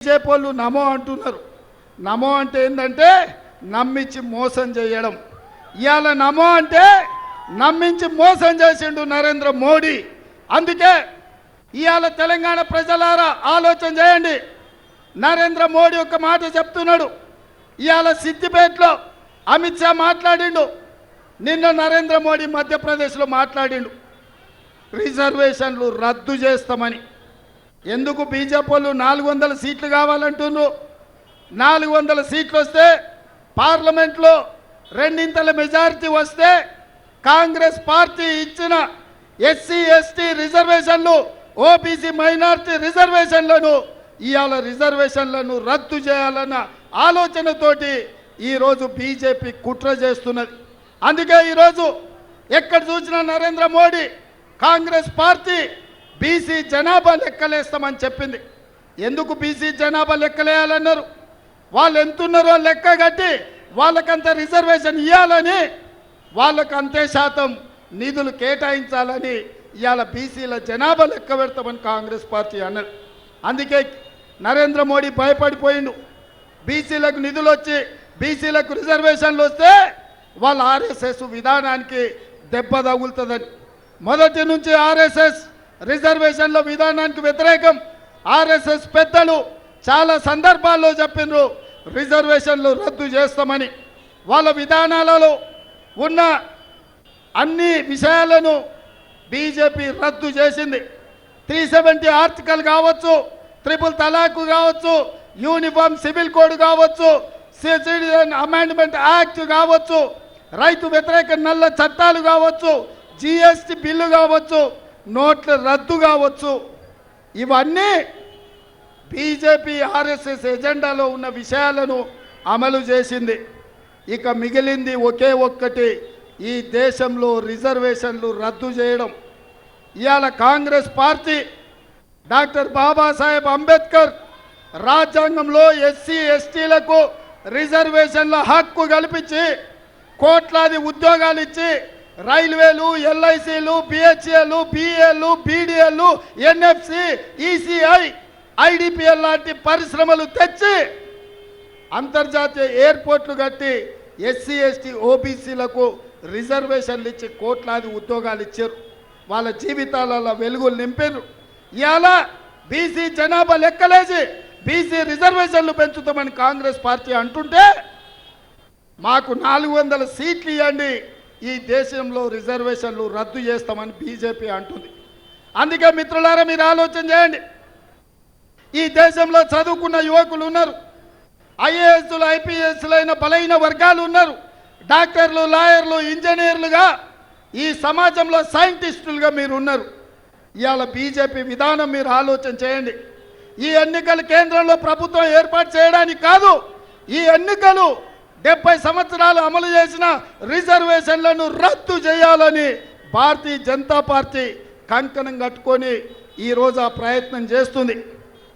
BJP నమో అంటున్నారు. నమో అంటే ఏంటంటే నమ్మించి మోసం చేయడం. ఇవాళ నమో అంటే నమ్మించి మోసం చేసిండు నరేంద్ర మోడీ. అందుకే ఇవాళ తెలంగాణ ప్రజలారా ఆలోచన చేయండి. నరేంద్ర మోడీ ఒక మాట చెప్తున్నాడు. ఇవాళ సిద్దిపేటలో అమిత్ షా మాట్లాడిండు. నిన్న నరేంద్ర మోడీ మధ్యప్రదేశ్లో మాట్లాడిండు రిజర్వేషన్లు రద్దు చేస్తామని. ఎందుకు బీజేపీ వాళ్ళు 400 సీట్లు కావాలంటున్నారు? 400 సీట్లు వస్తే పార్లమెంట్లో రెండింతల మెజారిటీ వస్తే కాంగ్రెస్ పార్టీ ఇచ్చిన ఎస్సీ ఎస్టీ రిజర్వేషన్లు, ఓబీసీ మైనారిటీ రిజర్వేషన్లను ఇవాళ రిజర్వేషన్లను రద్దు చేయాలన్న ఆలోచనతోటి ఈరోజు బీజేపీ కుట్ర చేస్తున్నది. అందుకే ఈరోజు ఎక్కడ చూసినా నరేంద్ర మోడీ కాంగ్రెస్ పార్టీ బీసీ జనాభా లెక్కలేస్తామని చెప్పింది. ఎందుకు బీసీ జనాభా లెక్కలేయాలన్నారు? వాళ్ళు ఎంతున్నారో లెక్క కట్టి వాళ్ళకంత రిజర్వేషన్ ఇవ్వాలని, వాళ్ళకు అంతే శాతం నిధులు కేటాయించాలని ఇవాళ బీసీల జనాభా లెక్క పెడతామని కాంగ్రెస్ పార్టీ అన్నది. అందుకే నరేంద్ర మోడీ భయపడిపోయిండు. బీసీలకు నిధులు వచ్చి బీసీలకు రిజర్వేషన్లు వస్తే వాళ్ళ ఆర్ఎస్ఎస్ విధానానికి దెబ్బ తగులుతుందని. మొదటి నుంచి ఆర్ఎస్ఎస్ రిజర్వేషన్ల విధానానికి వ్యతిరేకం. ఆర్ఎస్ఎస్ పెద్దలు చాలా సందర్భాల్లో చెప్పినారు రిజర్వేషన్లు రద్దు చేస్తామని. వాళ్ళ విధానాలలో ఉన్న అన్ని విషయాలను బీజేపీ రద్దు చేసింది. 370 ఆర్టికల్ కావచ్చు, ట్రిపుల్ తలాక్ కావచ్చు, యూనిఫామ్ సివిల్ కోడ్ కావచ్చు, సిటిజన్ అమెండ్మెంట్ యాక్ట్ కావచ్చు, రైతు వ్యతిరేక నల్ల చట్టాలు కావచ్చు, జిఎస్టి బిల్లు కావచ్చు, నోట్ల రద్దు కావచ్చు, ఇవన్నీ బీజేపీ ఆర్ఎస్ఎస్ ఎజెండాలో ఉన్న విషయాలను అమలు చేసింది. ఇక మిగిలింది ఒకే ఒక్కటి, ఈ దేశంలో రిజర్వేషన్లు రద్దు చేయడం. ఇవాళ కాంగ్రెస్ పార్టీ డాక్టర్ బాబాసాహెబ్ అంబేద్కర్ రాజ్యాంగంలో ఎస్సీ ఎస్టీలకు రిజర్వేషన్ల హక్కు కల్పించి కోట్లాది ఉద్యోగాలు ఇచ్చి రైల్వేలు, ఎల్ఐసీలు, బిహెచ్ఏలు, బిఏలు, బీడీఏలు, ఎన్ఎఫ్సి, ఈసీఐ, ఐడిపిఎల్ లాంటి పరిశ్రమలు తెచ్చి అంతర్జాతీయ ఎయిర్పోర్ట్లు కట్టి ఎస్సీ ఎస్టీ ఓబీసీలకు రిజర్వేషన్లు ఇచ్చి కోట్లాది ఉద్యోగాలు ఇచ్చారు. వాళ్ళ జీవితాలలో వెలుగులు నింపారు. ఇవాళ బీసీ జనాభా లెక్కలేసి బీసీ రిజర్వేషన్లు పెంచుతామని కాంగ్రెస్ పార్టీ అంటుంటే మాకు 400 సీట్లు ఇవ్వండి, ఈ దేశంలో రిజర్వేషన్లు రద్దు చేస్తామని బీజేపీ అంటుంది. అందుకే మిత్రులారా మీరు ఆలోచన చేయండి. ఈ దేశంలో చదువుకున్న యువకులు ఉన్నారు, ఐఏఎస్లు ఐపీఎస్లు అయిన బలైన వర్గాలు ఉన్నారు, డాక్టర్లు, లాయర్లు, ఇంజనీర్లుగా ఈ సమాజంలో సైంటిస్టులుగా మీరు ఉన్నారు. ఇవాళ బీజేపీ విధానం మీరు ఆలోచన చేయండి. ఈ ఎన్నికలు కేంద్రంలో ప్రభుత్వం ఏర్పాటు చేయడానికి కాదు, ఈ ఎన్నికలు 70 సంవత్సరాలు అమలు చేసిన రిజర్వేషన్లను రద్దు చేయాలని భారతీయ జనతా పార్టీ కంకణం కట్టుకొని ఈరోజు ఆ ప్రయత్నం చేస్తుంది.